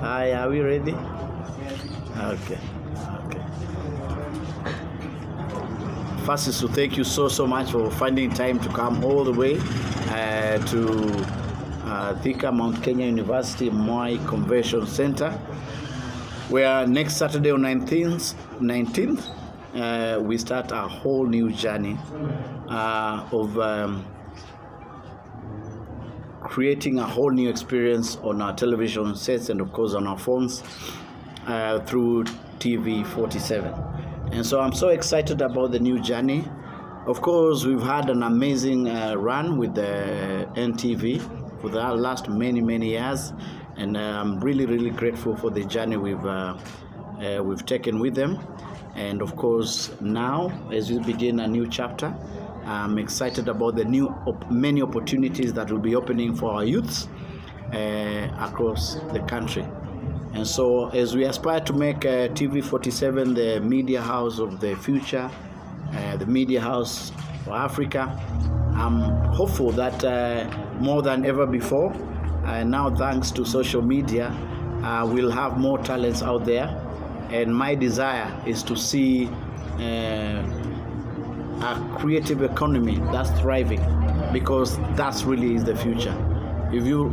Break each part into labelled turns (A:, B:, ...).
A: Hi, are we ready? Okay. First is to thank you so much for finding time to come all the way to Thika Mount Kenya University Moi Convention Center, where next Saturday on 19th we start a whole new journey of creating a whole new experience on our television sets and of course on our phones through TV47. And so I'm so excited about the new journey. Of course, we've had an amazing run with the NTV for the last many years, and I'm really grateful for the journey we've taken with them. And of course, now as we begin a new chapter, I'm excited about the many opportunities that will be opening for our youths across the country. And so as we aspire to make TV47 the media house of the future, the media house for Africa, I'm hopeful that more than ever before, now thanks to social media, we'll have more talents out there. And my desire is to see a creative economy that's thriving, because that's really is the future. If you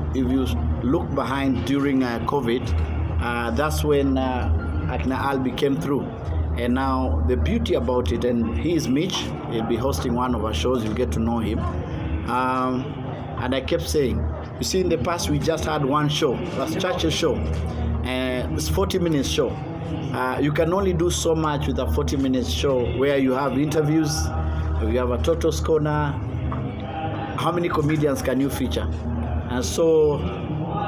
A: look behind during COVID, that's when Al became through. And now the beauty about it, and he is Mitch, he'll be hosting one of our shows, you'll get to know him. And I kept saying, you see, in the past we just had one show, that's Churchill show, and it's 40-minute show. You can only do so much with a 40-minute show where you have interviews, you have a Toto's Corner. How many comedians can you feature? And so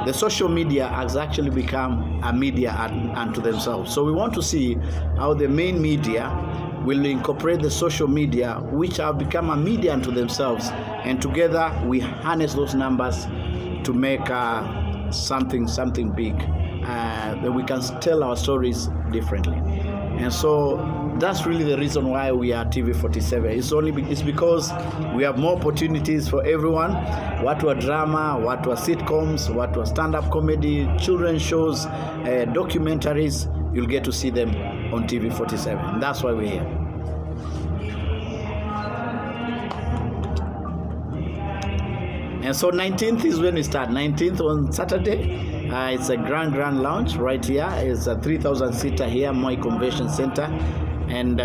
A: the social media has actually become a media unto themselves. So we want to see how the main media will incorporate the social media, which have become a media unto themselves, and together we harness those numbers to make something big. That we can tell our stories differently. And so that's really the reason why we are TV47. It's because we have more opportunities for everyone. What were drama, what were sitcoms, what were stand-up comedy, children's shows, documentaries, you'll get to see them on TV47. And that's why we're here. And so 19th is when we start. 19th on Saturday. It's a grand launch right here. It's a 3,000-seater here, Moi Convention Center. And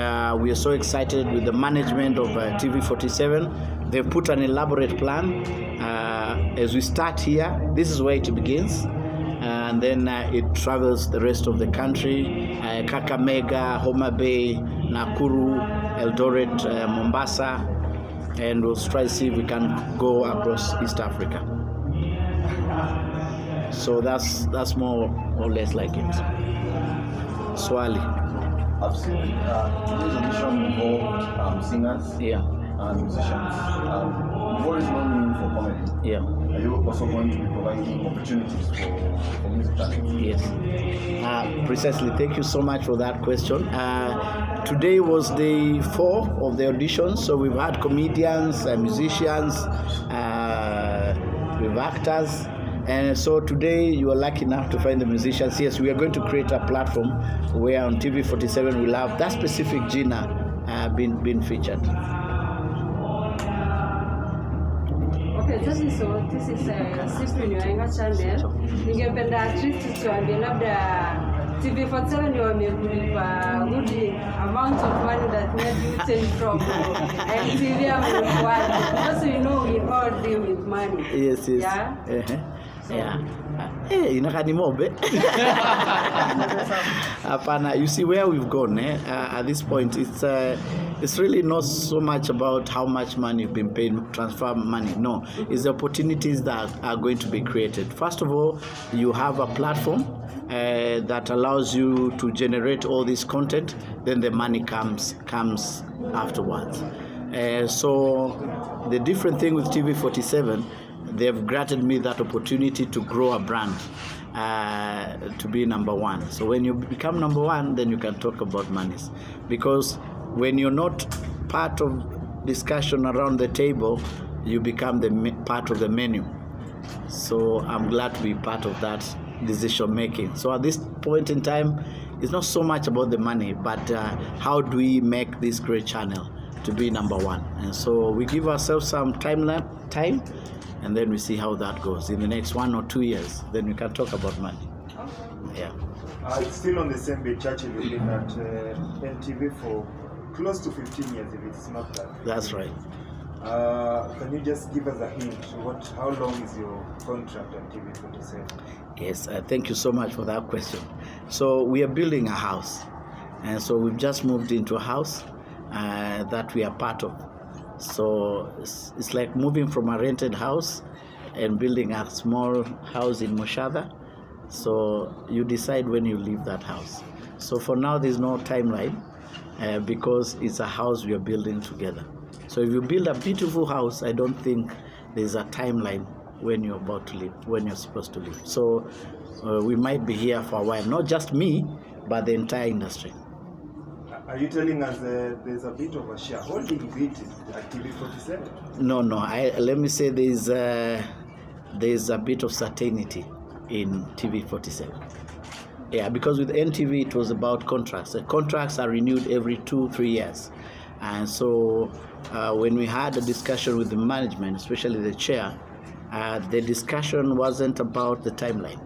A: we are so excited with the management of TV47. They've put an elaborate plan. As we start here, this is where it begins. And then it travels the rest of the country. Kakamega, Homa Bay, Nakuru, Eldoret, Mombasa. And we'll try to see if we can go across East Africa. So that's more or less like it. Swali.
B: I've seen today's audition involved singers and musicians. You've always known me for comedy.
A: Yeah.
B: Are you also going to be providing opportunities for music talent?
A: Yes. Precisely. Thank you so much for that question. Today was day 4 of the auditions, so we've had comedians, musicians, we've actors. And so today you are lucky enough to find the musicians. Yes, we are going to create a platform where on TV47 we'll have that specific genre being featured.
C: Okay, this is Sister Nyanga channel. Ningependa at least tuambie labda TV47 ndio wamekulipa good amount of money that made you change from NTV because you know we all deal with money.
A: Yes.
C: Yeah.
A: Yeah. Inakanimobe. Apana, you see where we've gone at this point. It's really not so much about how much money you've been paid, transfer money. No, it's the opportunities that are going to be created. First of all, you have a platform that allows you to generate all this content. Then the money comes afterwards. So the different thing with TV47, they've granted me that opportunity to grow a brand, to be number 1. So when you become number 1, then you can talk about monies. Because when you're not part of discussion around the table, you become the part of the menu. So I'm glad to be part of that decision making. So at this point in time, it's not so much about the money, but how do we make this great channel to be number one? And so we give ourselves some time, and then we see how that goes in the next 1 or 2 years. Then we can talk about money. Yeah.
D: Still on the same bit, Churchill, you've been at NTV for close to 15 years, if it's not that.
A: That's right.
D: Can you just give us a hint? How long is your contract at TV47?
A: Yes, thank you so much for that question. So we are building a house, and so we've just moved into a house that we are part of. So it's like moving from a rented house and building a small house in Moshada. So you decide when you leave that house. So for now, there's no timeline because it's a house we are building together. So if you build a beautiful house, I don't think there's a timeline when you're about to leave, when you're supposed to leave. So we might be here for a while, not just me, but the entire industry.
D: Are you telling us there's a bit of a shareholding bit at TV47?
A: No. Let me say there's a bit of certainty in TV47. Yeah, because with NTV it was about contracts. The contracts are renewed every 2-3 years, and so when we had a discussion with the management, especially the chair, the discussion wasn't about the timeline.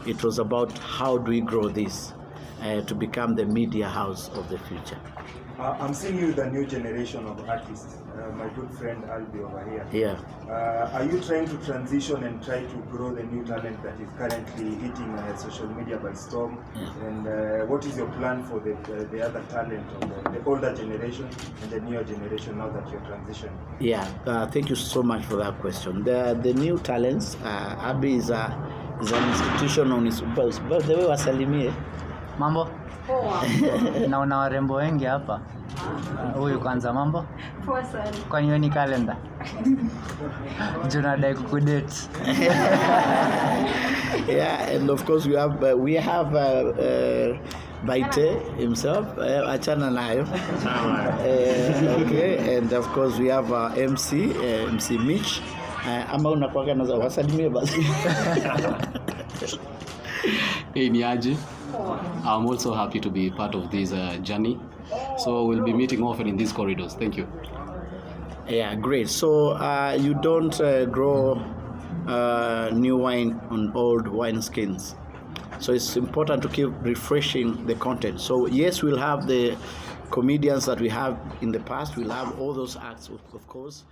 A: It was about how do we grow this to become the media house of the future.
D: I'm seeing you with a new generation of artists. My good friend Albi over here.
A: Yeah.
D: Are you trying to transition and try to grow the new talent that is currently hitting social media by storm?
A: Yeah.
D: And what is your plan for the other talent of the older generation and the newer generation now that you're transitioning?
A: Yeah. Thank you so much for that question. The new talents, Albi is an institution on its own. But the way wasalimie.
E: Mambo? Naona warembo wengi hapa. Huyu kwanza mambo?
C: Poa sana.
E: Kwani wewe ni calendar? Junadai kukudate.
A: Yeah, and of course we have Baite himself, achana nayo. Okay, and of course we have MC Mitch. Ama unakuwaga na wasalimie basi.
F: Hey Niaji, I'm also happy to be part of this journey. So we'll be meeting often in these corridors. Thank you.
A: Yeah, great. So you don't grow new wine on old wine skins. So it's important to keep refreshing the content. So yes, we'll have the comedians that we have in the past. We'll have all those acts, of course.